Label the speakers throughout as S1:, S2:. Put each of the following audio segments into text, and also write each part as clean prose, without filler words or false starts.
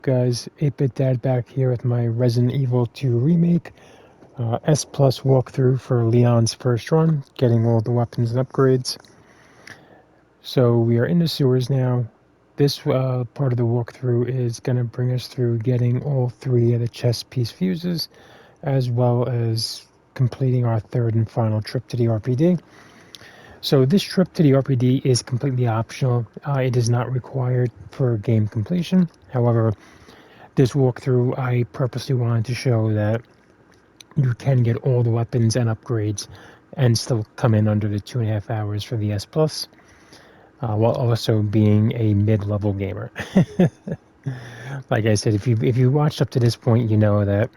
S1: Guys, 8-Bit Dad back here with my Resident Evil 2 remake, S Plus walkthrough for Leon's first run, getting all the weapons and upgrades. So we are in the sewers now. This part of the walkthrough is going to bring us through getting all 3 of the chest piece fuses, as well as completing our third and final trip to the RPD. So this trip to the RPD is completely optional. It is not required for game completion. However, this walkthrough, I purposely wanted to show that you can get all the weapons and upgrades and still come in under the 2.5 hours for the S Plus, while also being a mid-level gamer. Like I said, if you watched up to this point, you know that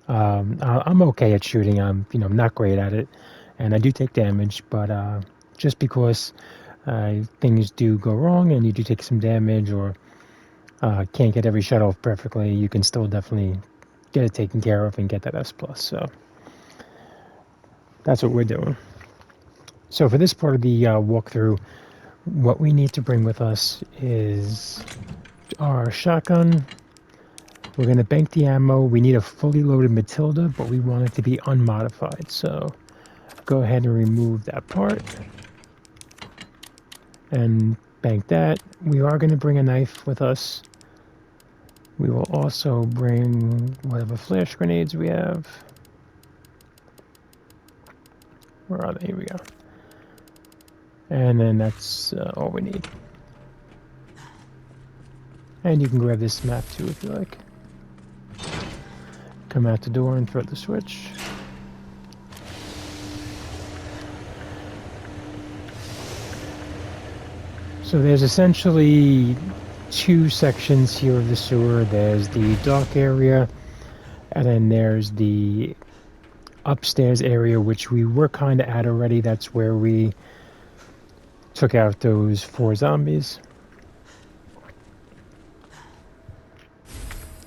S1: I'm okay at shooting. I'm not great at it, and I do take damage, but just because things do go wrong and you do take some damage or can't get every shot off perfectly, you can still definitely get it taken care of and get that S plus. So that's what we're doing. So for this part of the walkthrough, what we need to bring with us is our shotgun. We're going to bank the ammo. We need a fully loaded Matilda, but we want it to be unmodified. So go ahead and remove that part and bank that. We are going to bring a knife with us. We will also bring whatever flash grenades we have. Where are they? Here we go. And then that's all we need. And you can grab this map too if you like. Come out the door and throw the switch. So there's essentially 2 sections here of the sewer. There's the dock area, and then there's the upstairs area, which we were kind of at already. That's where we took out those 4 zombies.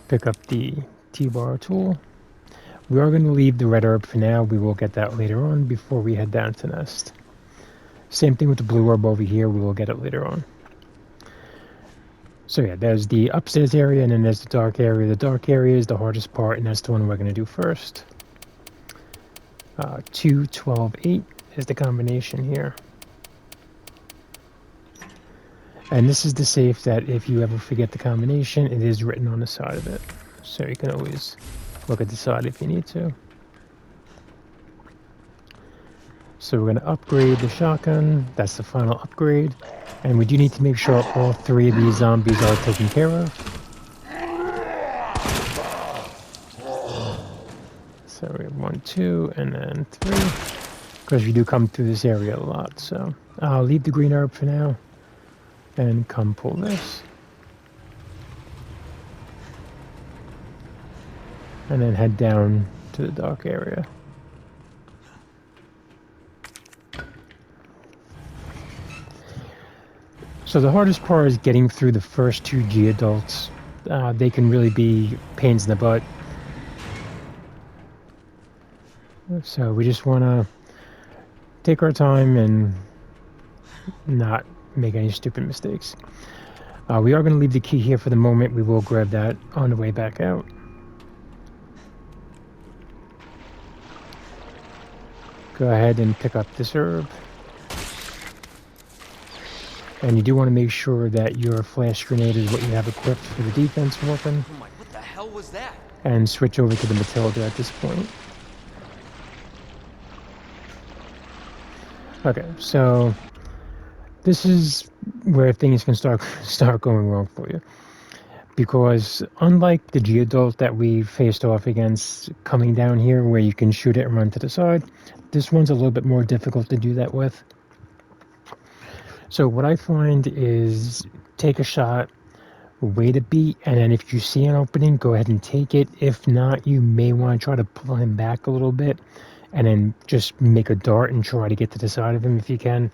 S1: Pick up the T-bar tool. We are going to leave the red herb for now. We will get that later on before we head down to Nest. Same thing with the blue herb over here. We will get it later on. So yeah, there's the upstairs area, and then there's the dark area. The dark area is the hardest part, and that's the one we're going to do first. 2, 12, 8 is the combination here. And this is the safe that if you ever forget the combination, it is written on the side of it. So you can always look at the side if you need to. So we're going to upgrade the shotgun. That's the final upgrade. And we do need to make sure all 3 of these zombies are taken care of. So we have 1, 2, and then 3. Because we do come through this area a lot. So I'll leave the green herb for now. And come pull this. And then head down to the dock area. So the hardest part is getting through the first 2 G-adults. They can really be pains in the butt. So we just want to take our time and not make any stupid mistakes. We are going to leave the key here for the moment. We will grab that on the way back out. Go ahead and pick up this herb. And you do want to make sure that your flash grenade is what you have equipped for the defense weapon.
S2: Oh my, what the hell was that?
S1: And switch over to the Matilda at this point. Okay, so this is where things can start going wrong for you. Because unlike the G-adult that we faced off against coming down here where you can shoot it and run to the side, this one's a little bit more difficult to do that with. So what I find is take a shot, wait a beat, and then if you see an opening, go ahead and take it. If not, you may want to try to pull him back a little bit and then just make a dart and try to get to the side of him if you can.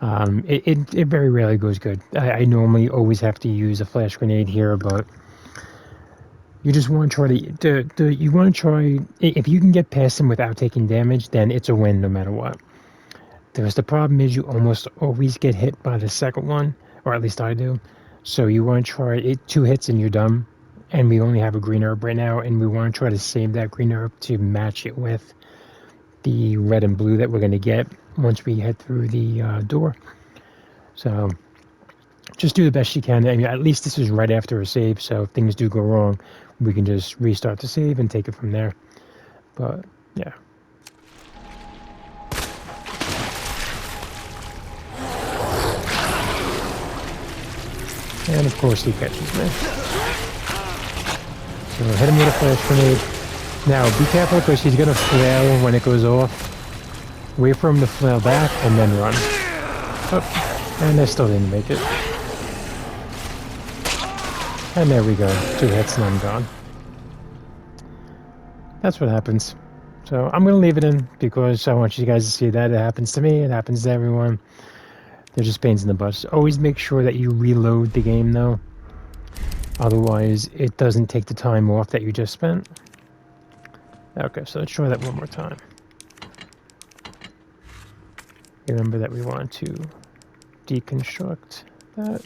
S1: It very rarely goes good. I normally always have to use a flash grenade here, but you just want to try you want to try, if you can get past him without taking damage, then it's a win no matter what. The problem is you almost always get hit by the second one, or at least I do. So you want to try it 2 hits and you're done. And we only have a green herb right now, and we want to try to save that green herb to match it with the red and blue that we're going to get once we head through the door. So just do the best you can. I mean, at least this is right after a save, so if things do go wrong, we can just restart the save and take it from there. But yeah. And of course he catches me. So hit him with a flash grenade. Now be careful because he's gonna flail when it goes off. Wait for him to flail back and then run. Oh, and I still didn't make it. And there we go. 2 hits and I'm gone. That's what happens. So I'm gonna leave it in because I want you guys to see that it happens to me, it happens to everyone. They're just pains in the butt. Always make sure that you reload the game though. Otherwise, it doesn't take the time off that you just spent. Okay, so let's try that one more time. Remember that we want to deconstruct that.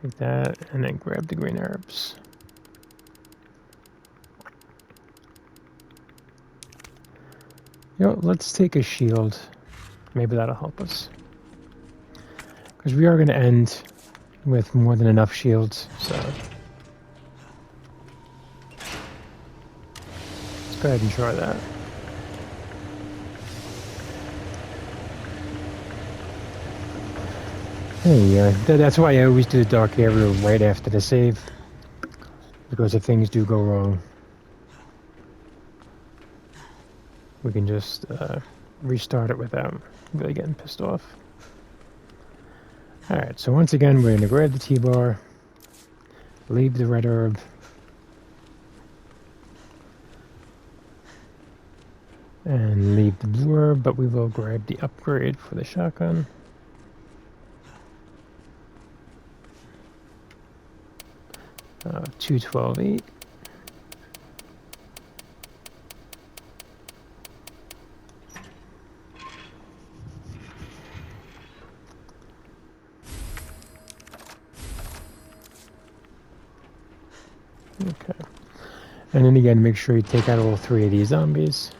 S1: Take that, and then grab the green herbs. You know, let's take a shield. Maybe that'll help us. Because we are going to end with more than enough shields, so... let's go ahead and try that. There you go. That's why I always do the dark area right after the save. Because if things do go wrong, we can just restart it without really getting pissed off. Alright, so once again, we're going to grab the T-bar, leave the red herb, and leave the blue herb, but we will grab the upgrade for the shotgun. Uh, 212.8. Okay. And then again, make sure you take out all 3 of these zombies.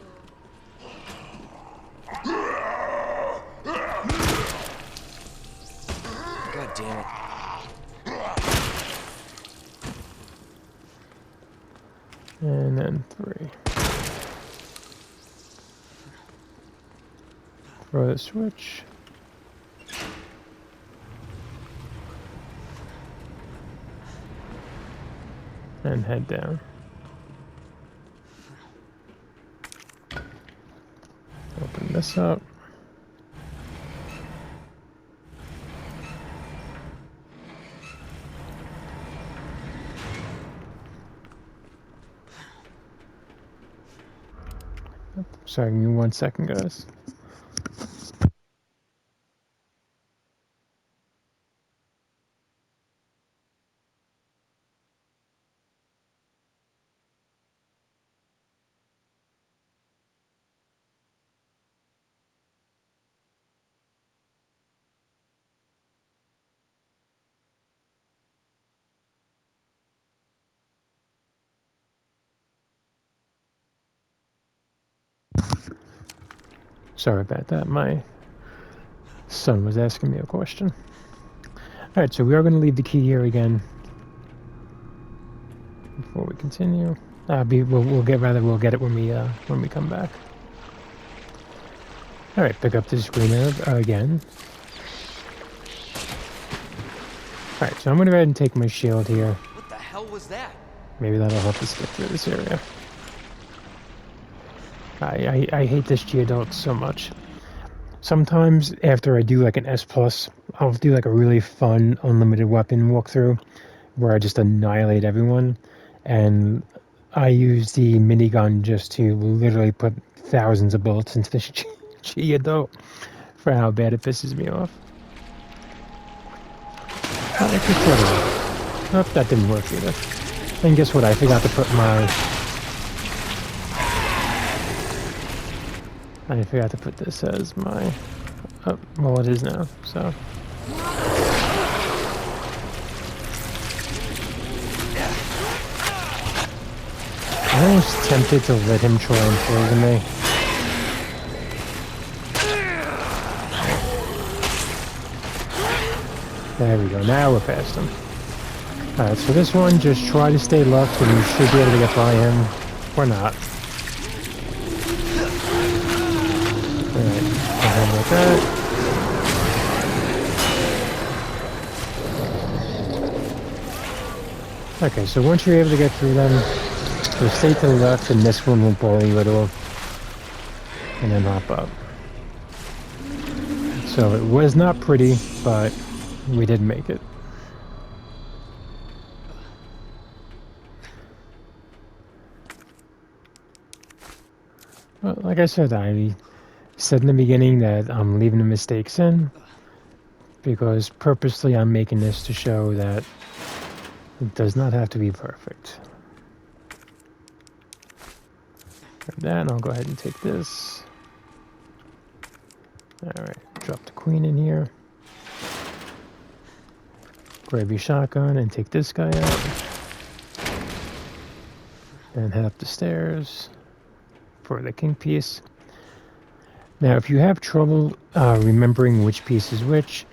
S2: God damn it.
S1: And then 3. Throw the switch. And head down. Open this up. Sorry, give me 1 second, guys. Sorry about that. My son was asking me a question. Alright, so we are going to leave the key here again before we continue. We'll get it when we come back. Alright, pick up this green herb again. Alright, so I'm going to go ahead and take my shield here.
S2: What the hell was that?
S1: Maybe that'll help us get through this area. I hate this Geodude so much. Sometimes after I do like an S+, I'll do like a really fun unlimited weapon walkthrough where I just annihilate everyone. And I use the minigun just to literally put thousands of bullets into this Geodude for how bad it pisses me off. Oh, that didn't work either. And guess what? I forgot to put this as my... oh, well, it is now, so... I'm almost tempted to let him try and poison me. There we go, now we're past him. Alright, so this one, just try to stay left and you should be able to get by him. Or not. Alright, go ahead like that. Okay, so once you're able to get through them, just stay to the left and this one won't bother you at all. And then hop up. So it was not pretty, but we did make it. Well, like I said in the beginning that I'm leaving the mistakes in because purposely I'm making this to show that it does not have to be perfect. Grab that, and I'll go ahead and take this. Alright, drop the queen in here. Grab your shotgun and take this guy out. And head up the stairs for the king piece. Now, if you have trouble remembering which piece is which,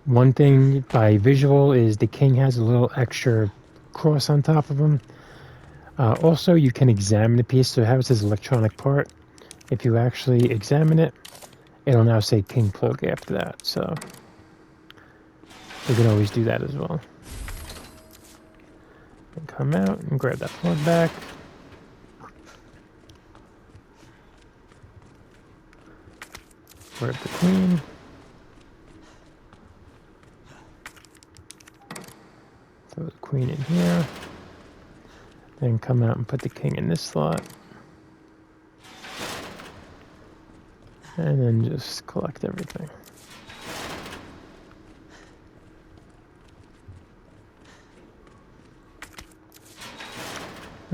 S1: one thing by visual is the king has a little extra cross on top of him. Also, you can examine the piece, so it has this electronic part. If you actually examine it, it'll now say king plug after that, so you can always do that as well. And come out and grab that plug back. Grab the queen. Throw the queen in here. Then come out and put the king in this slot. And then just collect everything.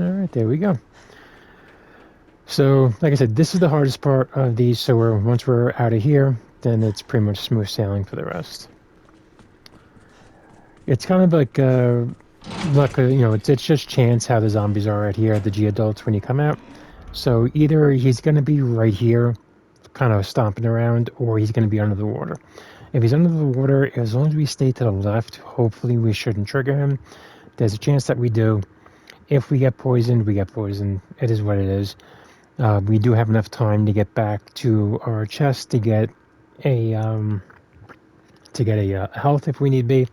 S1: Alright, there we go. So, like I said, this is the hardest part of these, so once we're out of here, then it's pretty much smooth sailing for the rest. It's kind of like, it's just chance how the zombies are right here, the G-adults, when you come out. So either he's going to be right here, kind of stomping around, or he's going to be under the water. If he's under the water, as long as we stay to the left, hopefully we shouldn't trigger him. There's a chance that we do. If we get poisoned, we get poisoned. It is what it is. We do have enough time to get back to our chest to get a health if we need be.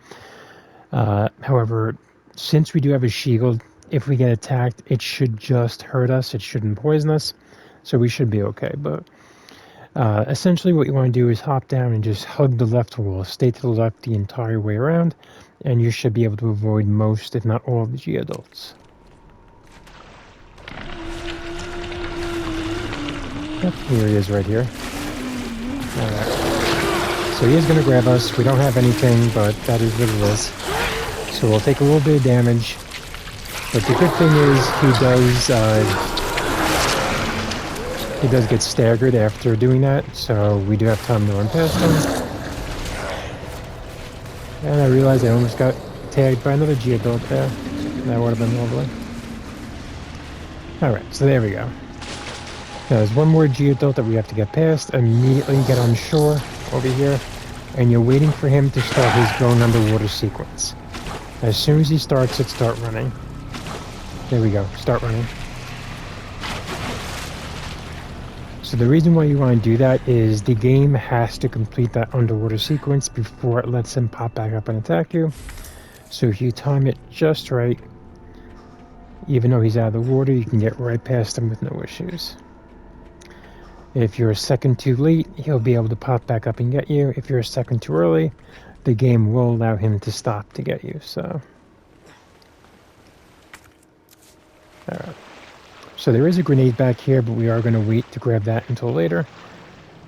S1: However, since we do have a shield, if we get attacked, it should just hurt us. It shouldn't poison us, so we should be okay. But essentially what you want to do is hop down and just hug the left wall. Stay to the left the entire way around, and you should be able to avoid most, if not all, of the G-adults. Yep, here he is right here. Alright. So he is going to grab us. We don't have anything, but that is what it is. So we'll take a little bit of damage. But the good thing is he does get staggered after doing that, so we do have time to run past him. And I realized I almost got tagged by another G-adult there. That would have been lovely. Alright, so there we go. Now there's one more G-adult that we have to get past. Immediately get on shore over here, and you're waiting for him to start his going underwater sequence. As soon as he starts it, start running. There we go, start running. So the reason why you want to do that is the game has to complete that underwater sequence before it lets him pop back up and attack you. So if you time it just right, even though he's out of the water, you can get right past him with no issues. If you're a second too late, he'll be able to pop back up and get you. If you're a second too early, the game will allow him to stop to get you, so. Alright. So there is a grenade back here, but we are going to wait to grab that until later.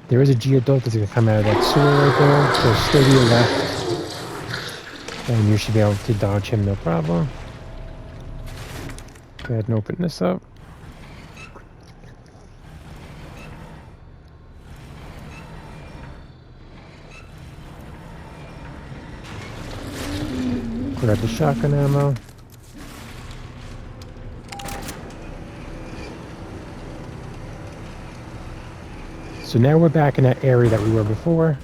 S1: There is a G-adult that's going to come out of that sewer right there, so stay to your left. And you should be able to dodge him, no problem. Go ahead and open this up. Grab the shotgun ammo. So now we're back in that area that we were before.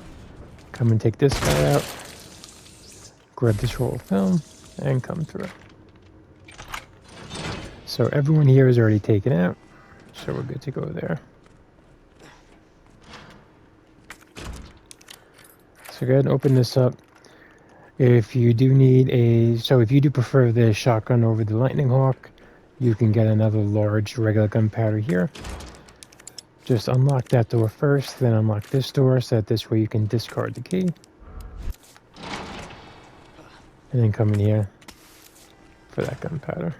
S1: Come and take this guy out. Grab this roll of film and come through. So everyone here is already taken out. So we're good to go there. So go ahead and open this up. If you do need if you do prefer the shotgun over the Lightning Hawk, you can get another large regular gunpowder here. Just unlock that door first, then unlock this door so that this way you can discard the key. And then come in here for that gunpowder.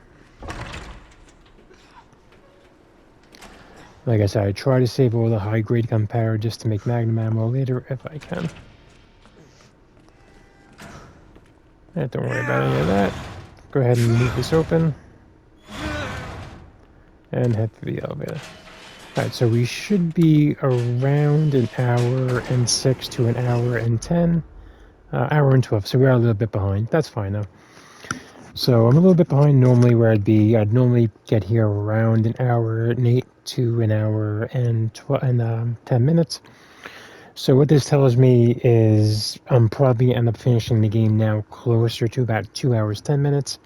S1: Like I said, I try to save all the high-grade gunpowder just to make magnum ammo later if I can. Don't worry about any of that. Go ahead and move this open. And head through the elevator. Alright, so we should be around an hour and 6 to an hour and 10. Hour and 12, so we are a little bit behind. That's fine though. So I'm a little bit behind normally where I'd normally get here around an hour and 8 to an hour and 10 minutes. So what this tells me is I'm probably end up finishing the game now closer to about 2 hours, 10 minutes.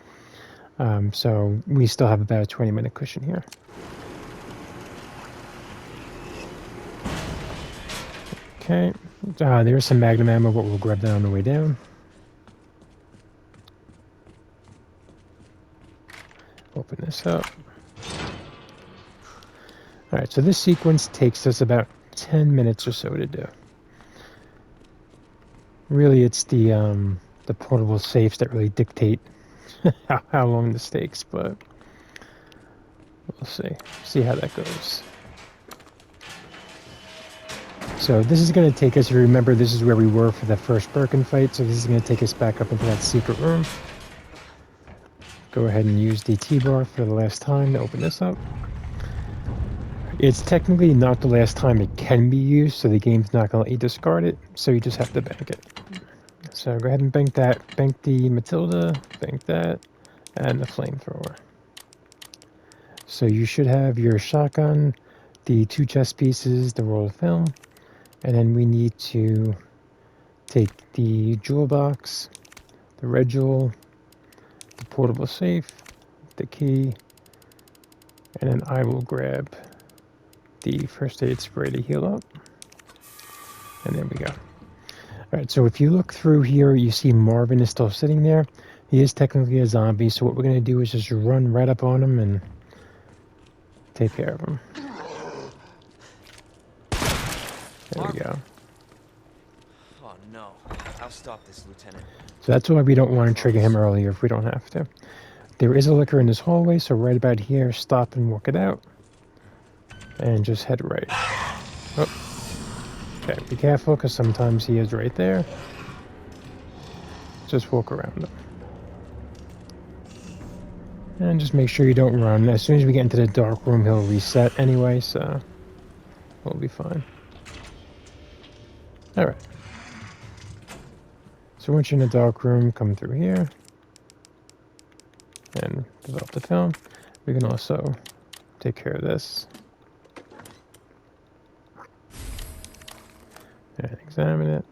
S1: So we still have about a 20-minute cushion here. Okay, there's some magnum ammo, but we'll grab that on the way down. Open this up. Alright, so this sequence takes us about 10 minutes or so to do. Really, it's the portable safes that really dictate how long this takes, but we'll see how that goes. So this is going to take us, if you remember, this is where we were for the first Birkin fight, so this is going to take us back up into that secret room. Go ahead and use the T-bar for the last time to open this up. It's technically not the last time it can be used, so the game's not going to let you discard it, so you just have to bank it. So go ahead and bank that. Bank the Matilda, bank that, and the flamethrower. So you should have your shotgun, the 2 chest pieces, the roll of film, and then we need to take the jewel box, the red jewel, the portable safe, the key, and then I will grab the first aid spray to heal up. And there we go. Alright, so if you look through here, you see Marvin is still sitting there. He is technically a zombie, so what we're going to do is just run right up on him and take care of him. There we go.
S2: Oh no. I'll stop this, Lieutenant.
S1: So that's why we don't want to trigger him earlier if we don't have to. There is a liquor in this hallway, so right about here, stop and walk it out. And just head right. Oh. Okay, be careful, because sometimes he is right there. Just walk around him. And just make sure you don't run. As soon as we get into the dark room, he'll reset anyway, so we'll be fine. Alright. So once you're in the dark room, come through here. And develop the film. We can also take care of this. And examine it.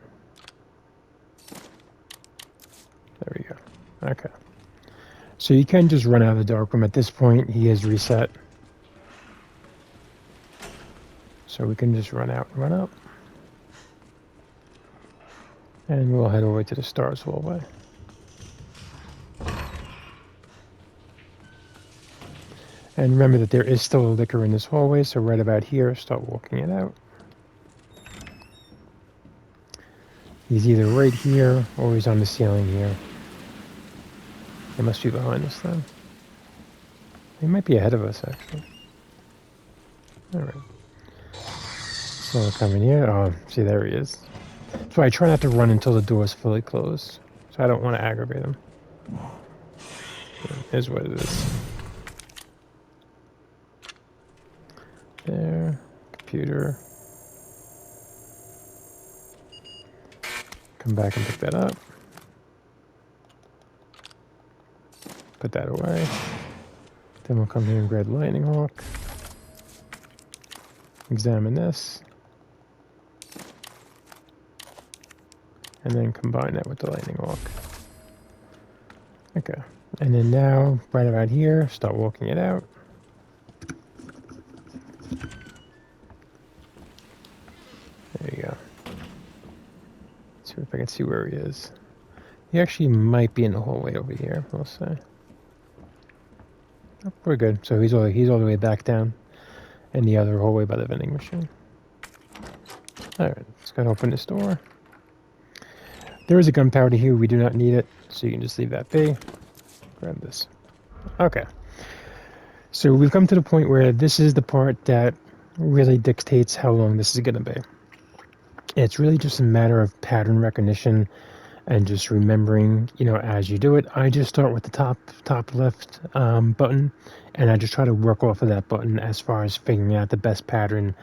S1: There we go. Okay. So you can just run out of the dark room. At this point, he is reset. So we can just run out and run up. And we'll head over to the stars hallway. And remember that there is still a liquor in this hallway, so right about here, start walking it out. He's either right here, or he's on the ceiling here. He must be behind us then. He might be ahead of us, actually. Alright. So we'll come in here. Oh, see, there he is. So I try not to run until the door is fully closed. So I don't want to aggravate him. Here's what it is. There. Computer. Come back and pick that up. Put that away. Then we'll come here and grab the Lightning Hawk. Examine this. and then combine that with the lightning walk. Okay, and then now, right about here, start walking it out. There you go. Let's see if I can see where he is. He actually might be in the hallway over here, we'll say. Oh, we're good. So he's all the way back down in the other hallway by the vending machine. Alright, let's go and open this door. There is a gunpowder here, we do not need it, so you can just leave that be. Grab this. Okay. So we've come to the point where this is the part that really dictates how long this is going to be. It's really just a matter of pattern recognition and just remembering, as you do it. I just start with the top left button, and I just try to work off of that button as far as figuring out the best pattern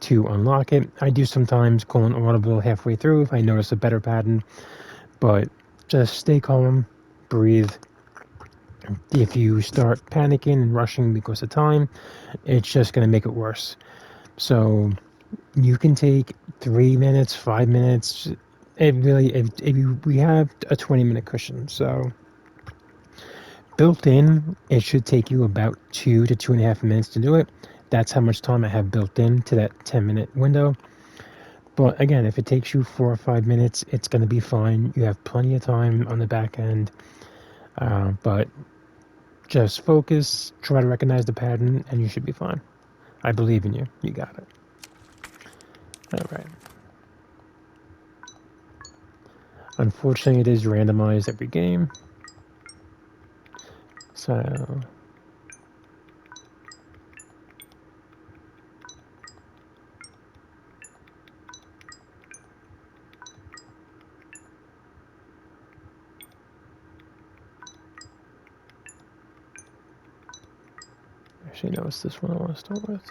S1: to unlock it. I do sometimes call an audible halfway through if I notice a better pattern, but just stay calm, breathe. If you start panicking and rushing because of time, it's just going to make it worse. So you can take 3 minutes, 5 minutes. We have a 20-minute cushion, so built in, it should take you about 2 to 2.5 minutes to do it. That's how much time I have built into that 10-minute window. But again, if it takes you 4 or 5 minutes, it's going to be fine. You have plenty of time on the back end. But just focus, try to recognize the pattern, and you should be fine. I believe in you. You got it. All right. Unfortunately, it is randomized every game. So actually, no, it's this one I want to start with.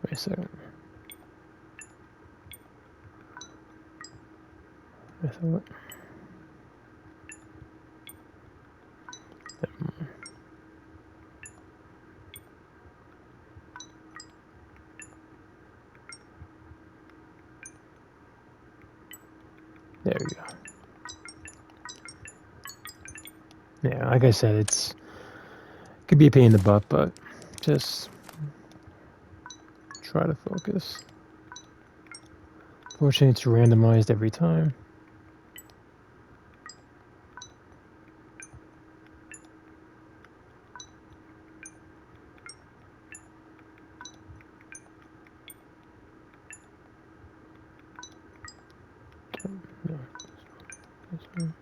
S1: Wait a second. I thought. There we go. Yeah, like I said, could be a pain in the butt, but just try to focus. Fortunately, it's randomized every time. No, this one.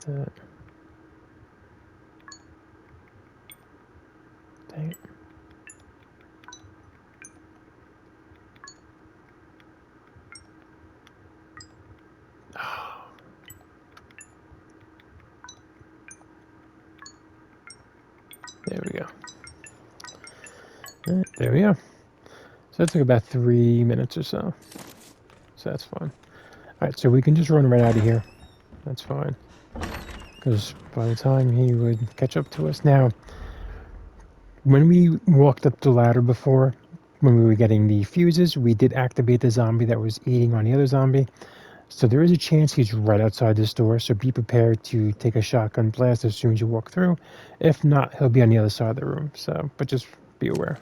S1: That. Dang it. Oh. There we go. Right, there we go. So that took about 3 minutes or so. So that's fine. Alright, so we can just run right out of here. That's fine. Because by the time he would catch up to us. Now, when we walked up the ladder before, when we were getting the fuses, we did activate the zombie that was eating on the other zombie. So there is a chance he's right outside this door, so be prepared to take a shotgun blast as soon as you walk through. If not, he'll be on the other side of the room, so, but just be aware.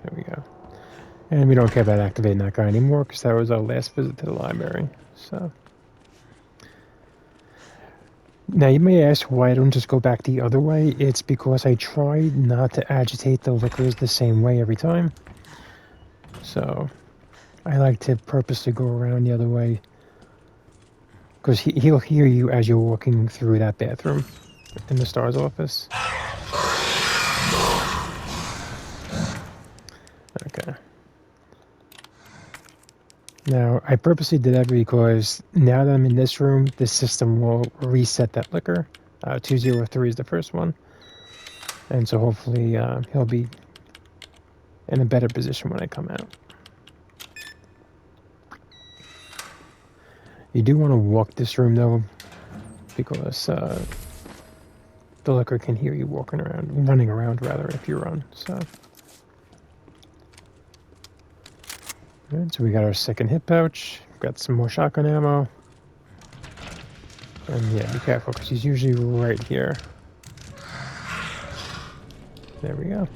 S1: There we go. And we don't care about activating that guy anymore, because that was our last visit to the library, so. Now you may ask why I don't just go back the other way. It's because I try not to agitate the liquors the same way every time. So I like to purposely go around the other way. Because he'll hear you as you're walking through that bathroom in the STAR's office. Okay. Now, I purposely did that because now that I'm in this room, the system will reset that liquor. 203 is the first one. And so hopefully he'll be in a better position when I come out. You do want to walk this room though, because the liquor can hear you walking around, running around rather, if you run. So, right, so we got our second hip pouch. Got some more shotgun ammo. And yeah, be careful because he's usually right here. There we go.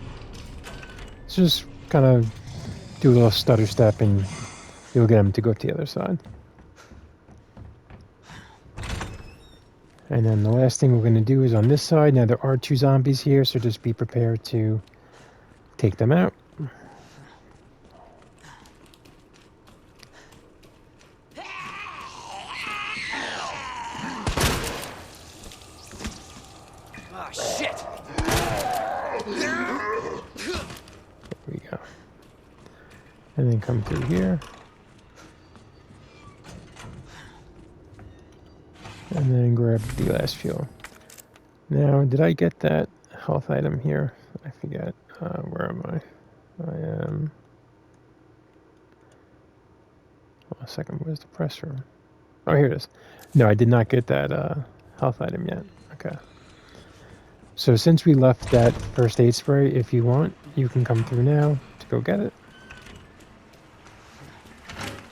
S1: So just kind of do a little stutter step and you'll get him to go to the other side. And then the last thing we're going to do is on this side. Now there are 2 zombies here, so just be prepared to take them out.
S2: Ah, shit!
S1: There we go. And then come through here. And then grab the last fuel. Now, did I get that health item here? I forget. Where am I? I am... Hold on a second, where's the press room? Oh, here it is. No, I did not get that health item yet. Okay. So since we left that first aid spray, if you want, you can come through now to go get it.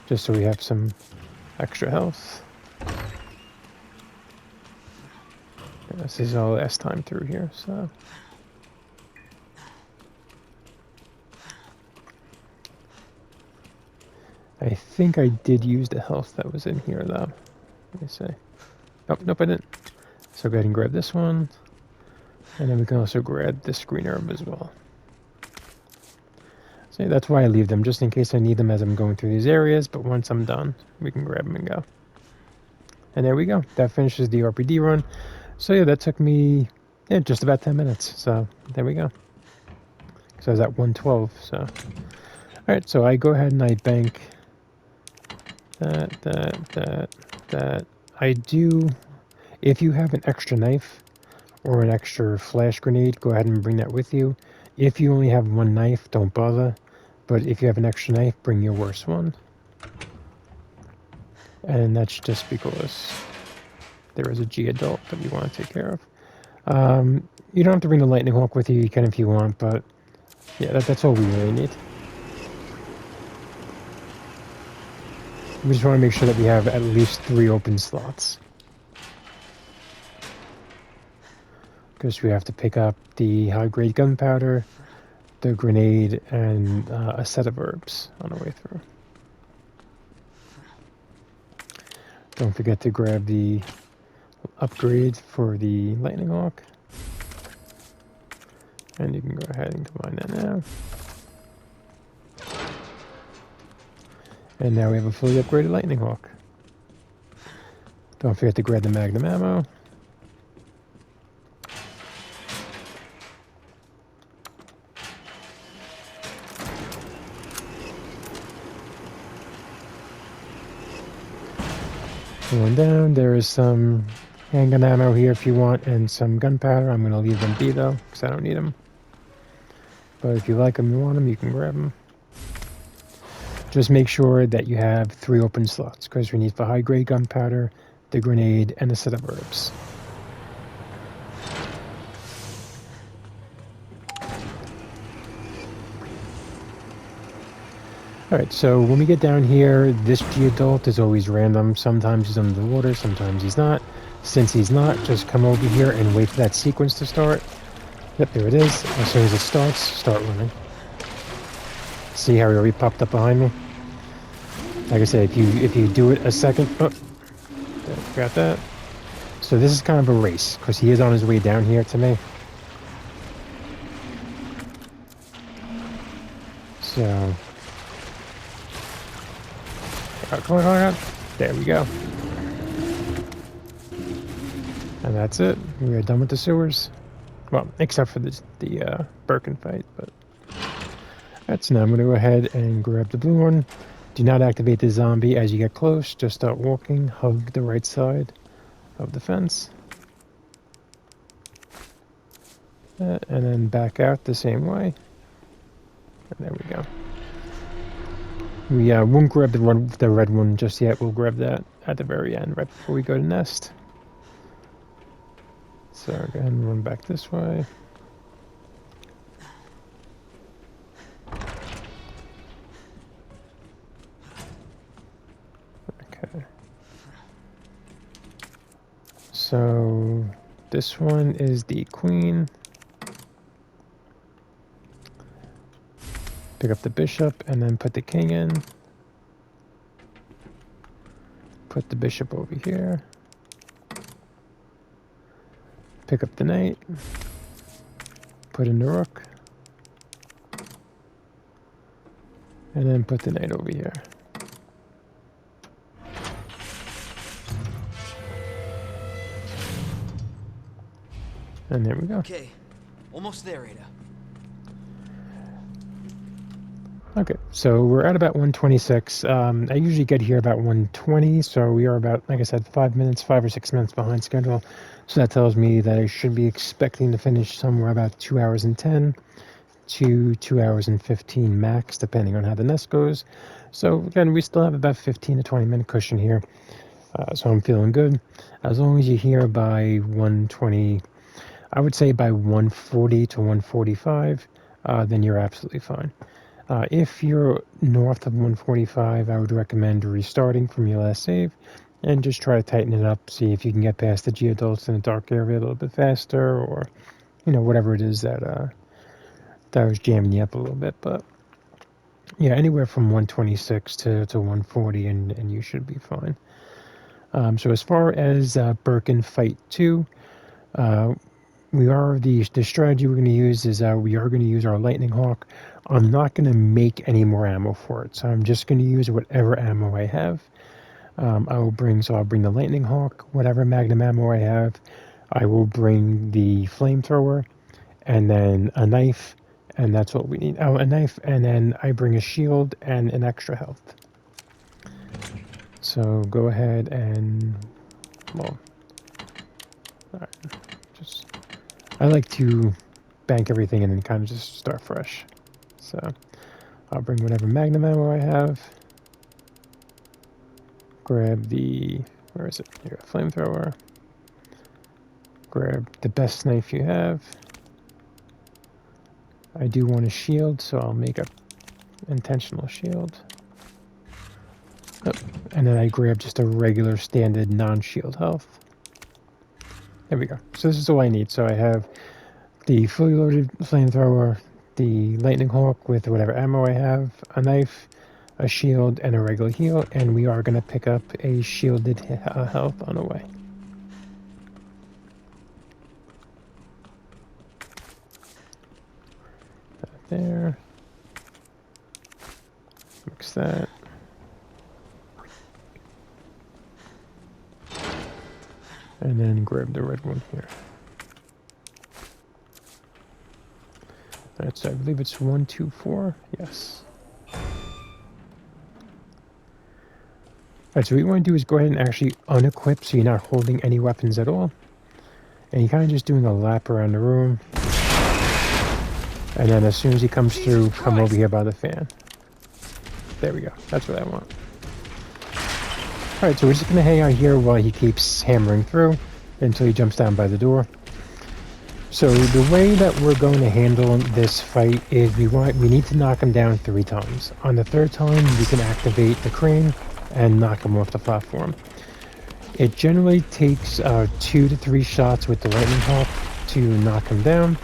S1: Just so we have some extra health. And this is our last time through here, so... I think I did use the health that was in here, though. Let me see. Oh, nope, I didn't. So go ahead and grab this one. And then we can also grab this green herb as well. So yeah, that's why I leave them, just in case I need them as I'm going through these areas. But once I'm done, we can grab them and go. And there we go. That finishes the RPD run. So yeah, that took me just about 10 minutes. So there we go. So I was at 112. So alright, so I go ahead and I bank that. I do, if you have an extra knife or an extra flash grenade, go ahead and bring that with you. If you only have one knife, don't bother. But if you have an extra knife, bring your worst one. And that's just because there is a G adult that we want to take care of. You don't have to bring the lightning hawk with you. You can if you want, but yeah, that's all we really need. We just want to make sure that we have at least 3 open slots. Because we have to pick up the high-grade gunpowder, the grenade, and a set of herbs on the way through. Don't forget to grab the upgrade for the lightning hawk. And you can go ahead and combine that now. And now we have a fully upgraded lightning hawk. Don't forget to grab the magnum ammo. Going down, there is some handgun ammo here if you want, and some gunpowder. I'm going to leave them be though, because I don't need them. But if you like them, you want them, you can grab them. Just make sure that you have 3 open slots, because we need the high-grade gunpowder, the grenade, and a set of herbs. Alright, so when we get down here, this G-adult is always random. Sometimes he's under the water, sometimes he's not. Since he's not, just come over here and wait for that sequence to start. Yep, there it is. As soon as it starts, start running. See how he already popped up behind me? Like I said, if you do it a second... Oh, got that. As So this is kind of a race, because he is on his way down here to me. So... come on. There we go. And that's it. We are done with the sewers. Well, except for the Birkin fight, but... That's now I'm going to go ahead and grab the blue one. Do not activate the zombie as you get close. Just start walking. Hug the right side of the fence. And then back out the same way. And there we go. We won't grab the red one just yet. We'll grab that at the very end, right before we go to nest. So go ahead and run back this way. Okay. So this one is the queen. Pick up the bishop and then put the king in. Put the bishop over here. Pick up the knight. Put in the rook. And then put the knight over here. And there we go.
S2: Okay, almost there, Ada.
S1: Okay, so we're at about 126. I usually get here about 120, so we are about, like I said, 5 or 6 minutes behind schedule. So that tells me that I should be expecting to finish somewhere about 2 hours and 10 to 2 hours and 15 max, depending on how the nest goes. So again, we still have about 15 to 20 minute cushion here. So I'm feeling good. As long as you're here by 120, I would say by 140 to 145, then you're absolutely fine. If you're north of 145, I would recommend restarting from your last save and just try to tighten it up, see if you can get past the geodolts in a dark area a little bit faster, or, you know, whatever it is that was jamming you up a little bit. But yeah, anywhere from 126 to 140 and you should be fine. So as far as Birkin Fight 2, the strategy we're going to use is we are going to use our Lightning Hawk. I'm not going to make any more ammo for it, so I'm just going to use whatever ammo I have. I'll bring the Lightning Hawk, whatever Magnum ammo I have. I will bring the flamethrower, and then a knife, and that's what we need. Oh, a knife, and then I bring a shield and an extra health. So go ahead and, well, alright, I like to bank everything and then kind of just start fresh. So I'll bring whatever Magnum ammo I have. Grab the, where is it? Here, flamethrower. Grab the best knife you have. I do want a shield, so I'll make a intentional shield. Oh, and then I grab just a regular standard non-shield health. There we go. So this is all I need. So I have the fully loaded flamethrower, the Lightning Hawk with whatever ammo I have, a knife, a shield, and a regular heal, and we are going to pick up a shielded health on the way. That there. Mix that. And then grab the red one here. That's, I believe it's 1, 2, 4. Yes. Alright, so what you want to do is go ahead and actually unequip so you're not holding any weapons at all. And you're kind of just doing a lap around the room. And then as soon as he comes through, come over here by the fan. There we go. That's what I want. Alright, so we're just going to hang out here while he keeps hammering through until he jumps down by the door. So the way that we're going to handle this fight is we need to knock him down 3 times. On the 3rd time, we can activate the crane and knock him off the platform. It generally takes 2 to 3 shots with the Lightning Hawk to knock him down.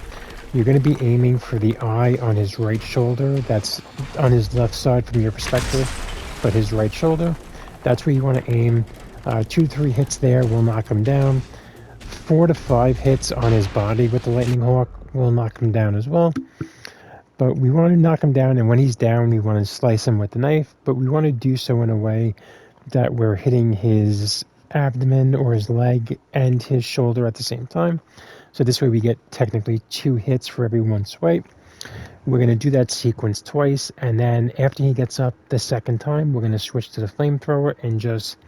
S1: You're going to be aiming for the eye on his right shoulder. That's on his left side from your perspective, but his right shoulder. That's where you want to aim. 2 to 3 hits there will knock him down. 4 to 5 hits on his body with the Lightning Hawk will knock him down as well. But we want to knock him down, and when he's down, we want to slice him with the knife, but we want to do so in a way that we're hitting his abdomen or his leg and his shoulder at the same time. So this way we get technically 2 hits for every 1 swipe. We're going to do that sequence twice, and then after he gets up the second time, we're going to switch to the flamethrower and just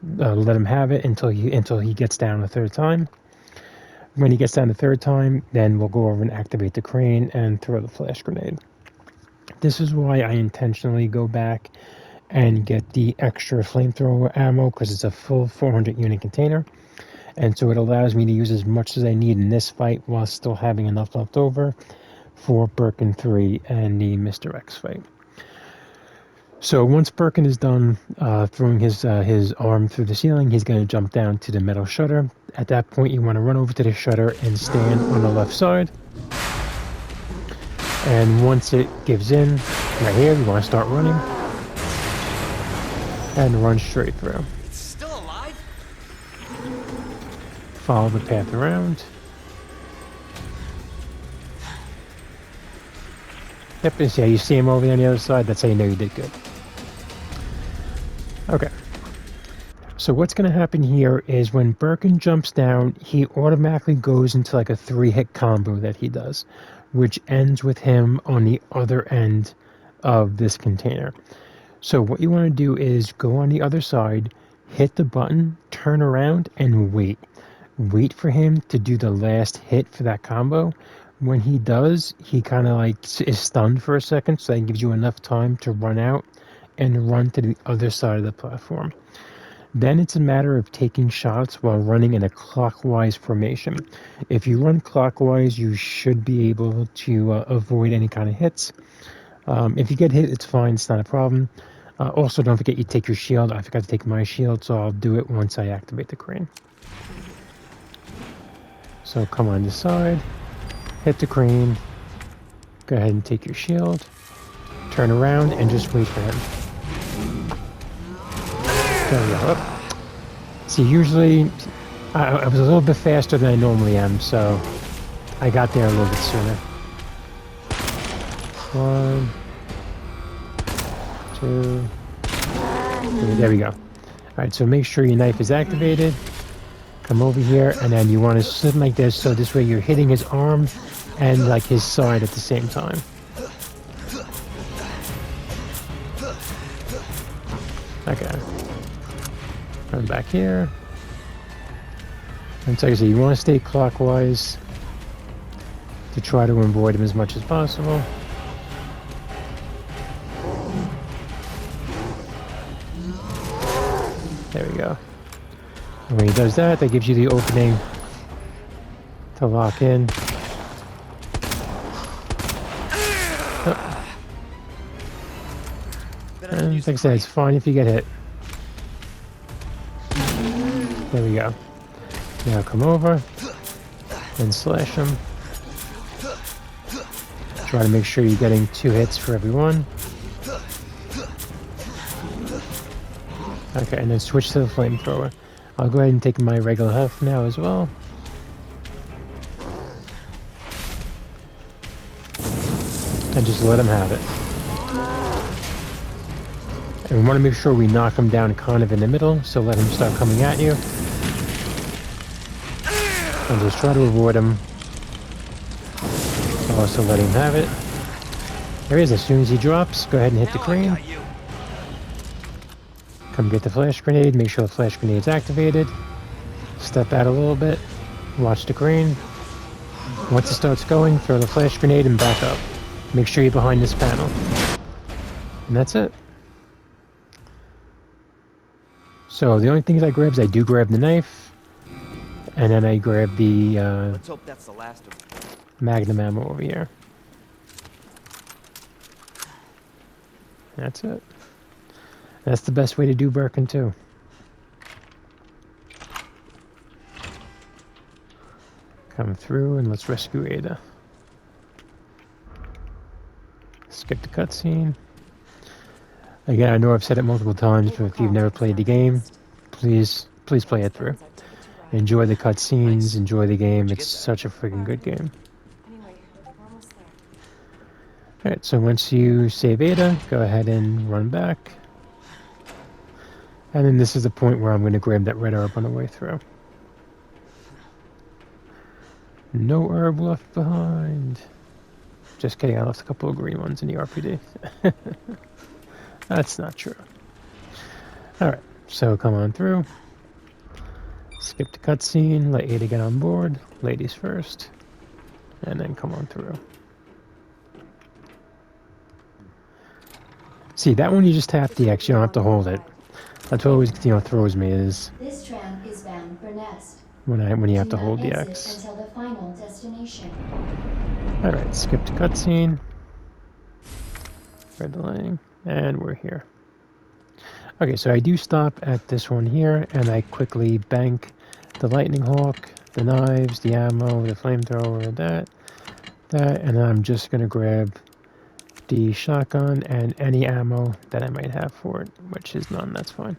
S1: let him have it until he gets down the third time. When he gets down the third time, then we'll go over and activate the crane and throw the flash grenade. This is why I intentionally go back and get the extra flamethrower ammo, because it's a full 400 unit container, and so it allows me to use as much as I need in this fight while still having enough left over for Birkin 3 and the Mr. X fight. So once Birkin is done throwing his arm through the ceiling, he's going to jump down to the metal shutter. At that point, you want to run over to the shutter and stand on the left side. And once it gives in, right here, you want to start running. And run straight through.
S2: It's still alive?
S1: Follow the path around. Yep, and yeah, you see him over there on the other side, that's how you know you did good. Okay. So what's going to happen here is when Birkin jumps down, he automatically goes into like a 3-hit combo that he does, which ends with him on the other end of this container. So what you want to do is go on the other side, hit the button, turn around, and wait. Wait for him to do the last hit for that combo. When he does, he kind of like is stunned for a second, so that gives you enough time to run out and run to the other side of the platform. Then it's a matter of taking shots while running in a clockwise formation. If you run clockwise, you should be able to avoid any kind of hits. If you get hit, it's fine, it's not a problem. Also, don't forget you take your shield. I forgot to take my shield, so I'll do it once I activate the crane. So come on this side, hit the crane, go ahead and take your shield, turn around, and just wait for him. There we go. Up. See, usually I was a little bit faster than I normally am, so I got there a little bit sooner. 1, 2, 3, there we go. Alright, so make sure your knife is activated. Come over here, and then you want to slip like this, so this way you're hitting his arm and like his side at the same time. Okay. Come back here. And so like I said, you want to stay clockwise to try to avoid him as much as possible. There we go. And when he does that, that gives you the opening to lock in. Oh. And like I said, it's fine if you get hit. There we go. Now come over and slash him. Try to make sure you're getting 2 hits for every one. Okay, and then switch to the flamethrower. I'll go ahead and take my regular health now as well. And just let him have it. And we want to make sure we knock him down kind of in the middle, so let him start coming at you. And just try to avoid him. Also let him have it. There he is. As soon as he drops, go ahead and hit the crane. Come get the flash grenade, make sure the flash grenade's activated. Step out a little bit, watch the crane. Once it starts going, throw the flash grenade and back up. Make sure you're behind this panel. And that's it. So the only things I grab is I do grab the knife, and then I grab the
S2: Let's hope that's the last of them.
S1: Magnum ammo over here. That's it. That's the best way to do Birkin too. Come through and let's rescue Ada. Skip the cutscene. Again, I know I've said it multiple times, but if you've never played the game, please play it through. Enjoy the cutscenes,
S2: Nice.
S1: enjoy the game.
S2: Where'd you
S1: It's
S2: get that?
S1: such a freaking good game.
S3: Anyway, we're almost there.
S1: Alright, so once you save Ada, go ahead and run back. And then this is the point where I'm going to grab that red herb on the way through. No herb left behind. Just kidding, I left a couple of green ones in the RPD. That's not true. Alright, so come on through. Skip the cutscene, let Ada get on board. Ladies first. And then come on through. See, that one you just tap the X, you don't have to hold it. That's what always, throws me is
S4: This tram is bound for Nest.
S1: when you have to
S4: Do not
S1: hold the
S4: exit
S1: X.
S4: until the final destination.
S1: Alright, skip the cutscene. Red line, and we're here. Okay, so I do stop at this one here, and I quickly bank the lightning hawk, the knives, the ammo, the flamethrower, that, and then I'm just gonna grab the shotgun and any ammo that I might have for it, which is none, that's fine.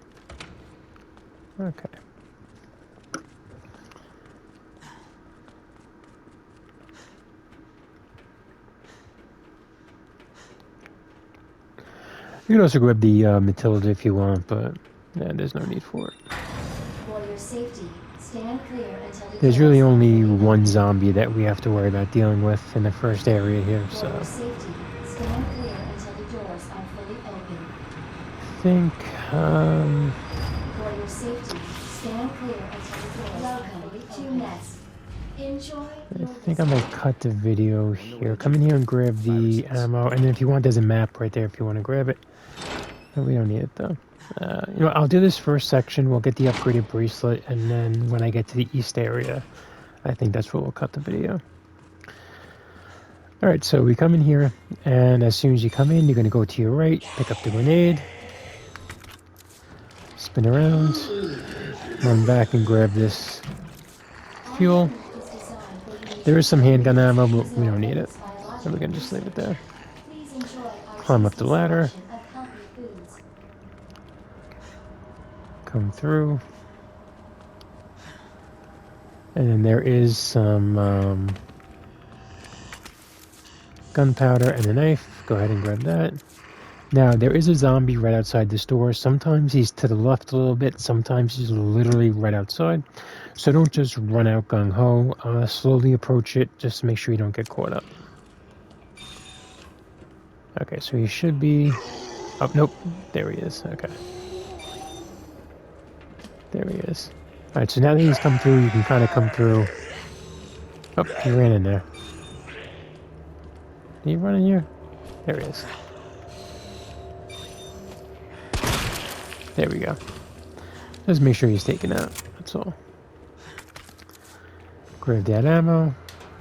S1: Okay. You can also grab the Matilda if you want, but yeah, there's no need for it.
S4: For your safety, stand clear until the
S1: There's
S4: doors
S1: really
S4: are
S1: only
S4: fully
S1: one
S4: open.
S1: zombie that we have to worry about dealing with in the first area here,
S4: For
S1: so
S4: your safety, stand clear until the doors are fully open.
S1: I think,
S4: For your safety, stand clear until the doors are fully open. Welcome to Nest. Enjoy your
S1: I think I might cut the video here. Come in here and grab the ammo, and then if you want, there's a map right there if you want to grab it. No, we don't need it though. You know, I'll do this first section. We'll get the upgraded bracelet, and then when I get to the east area, I think that's where we'll cut the video. All right, so we come in here, and as soon as you come in, you're going to go to your right, pick up the grenade, spin around, run back and grab this fuel. There is some handgun ammo, but we don't need it, so we can just leave it there.
S4: Please enjoy our
S1: Climb up
S4: tasty
S1: the ladder,
S4: selection of healthy foods.
S1: come through, and then there is some gunpowder and a knife. Go ahead and grab that. Now, there is a zombie right outside this door. Sometimes he's to the left a little bit, sometimes he's literally right outside. So don't just run out gung-ho. Slowly approach it, just to make sure you don't get caught up. Okay, so he should be... Oh, nope. There he is. Okay. There he is. Alright, so now that he's come through, you can kind of come through. Oh, he ran in there. Did he run in here? There he is. There we go. Just make sure he's taken out. That's all. Grab that ammo.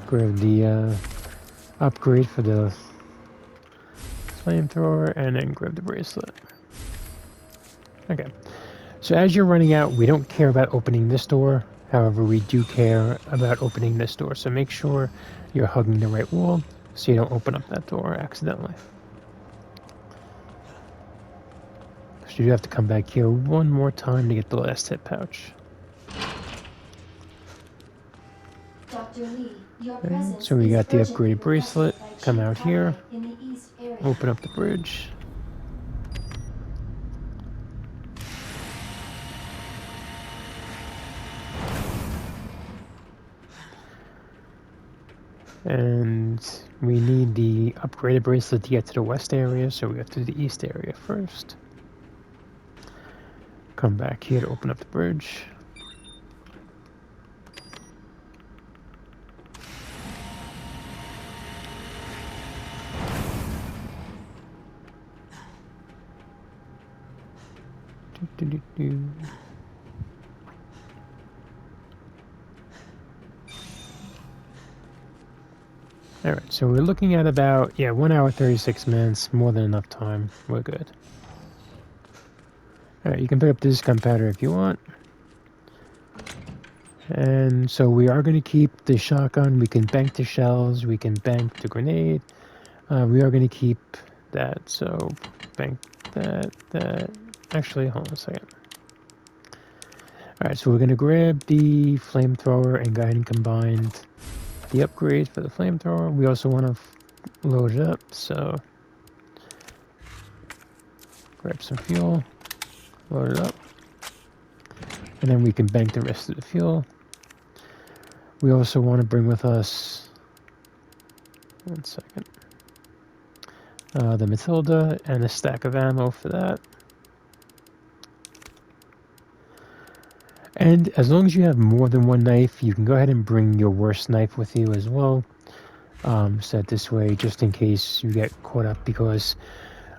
S1: Grab the upgrade for the flamethrower, and then grab the bracelet. Okay. So as you're running out, we don't care about opening this door. However, we do care about opening this door. So make sure you're hugging the right wall so you don't open up that door accidentally. So you have to come back here one more time to get the last hit pouch.
S4: Dr. Lee, your
S1: Okay,
S4: presence
S1: so we
S4: is
S1: got the
S4: urgently
S1: upgraded bracelet.
S4: requested by
S1: Come
S4: Chief
S1: out here,
S4: Cartwright in the east area.
S1: open up the bridge. And we need the upgraded bracelet to get to the west area, so we have to do the east area first. Come back here to open up the bridge. Alright, so we're looking at about, 1 hour 36 minutes, more than enough time. We're good. Alright, you can pick up this gunpowder if you want. And so we are going to keep the shotgun, we can bank the shells, we can bank the grenade. We are going to keep that, so bank that. Actually, hold on a second. Alright, so we're going to grab the flamethrower and go ahead and combine the upgrades for the flamethrower. We also want to load it up, so grab some fuel, load it up, and then we can bank the rest of the fuel. We also want to bring with us, one second, the Matilda and a stack of ammo for that. And as long as you have more than one knife, you can go ahead and bring your worst knife with you as well. Set this way just in case you get caught up, because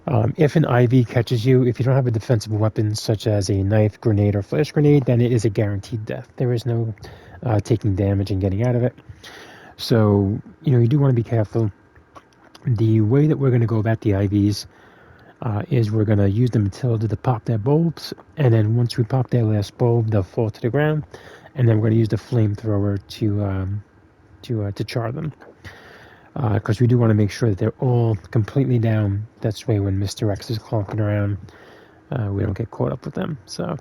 S1: if an IV catches you, if you don't have a defensible weapon such as a knife, grenade, or flash grenade, then it is a guaranteed death. There is no taking damage and getting out of it. So, you do want to be careful. The way that we're going to go about the IVs is we're going to use the Matilda to pop their bulbs, and then once we pop their last bulb, they'll fall to the ground, and then we're going to use the flamethrower to char them. Because we do want to make sure that they're all completely down. That's way when Mr. X is clonking around, we don't get caught up with them. So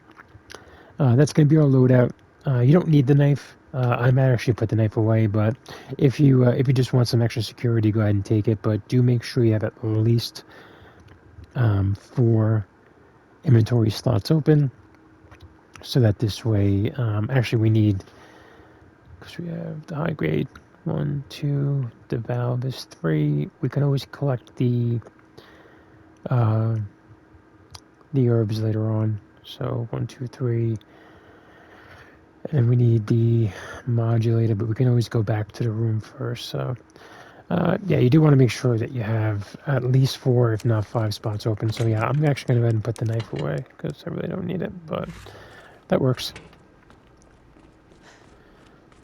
S1: that's going to be our loadout. You don't need the knife. I might actually put the knife away, but if you just want some extra security, go ahead and take it. But do make sure you have at least 4 inventory slots open, so that this way, actually we need, because we have the high grade 1, 2, the valve is 3. We can always collect the herbs later on. So 1, 2, 3. And we need the modulator, but we can always go back to the room first. So, yeah, you do want to make sure that you have at least 4, if not 5 spots open. So, yeah, I'm actually going to go ahead and put the knife away because I really don't need it, but that works.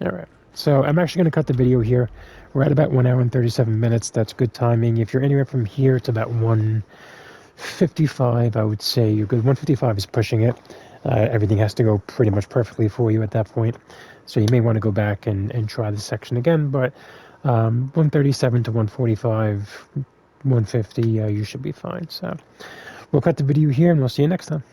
S1: All right. So, I'm actually going to cut the video here. We're at about 1 hour and 37 minutes. That's good timing. If you're anywhere from here to about 1:55, I would say you're good. 1:55 is pushing it. Everything has to go pretty much perfectly for you at that point. So you may want to go back and try this section again, but 1:37 to 1:45, 1:50, you should be fine. So we'll cut the video here, and we'll see you next time.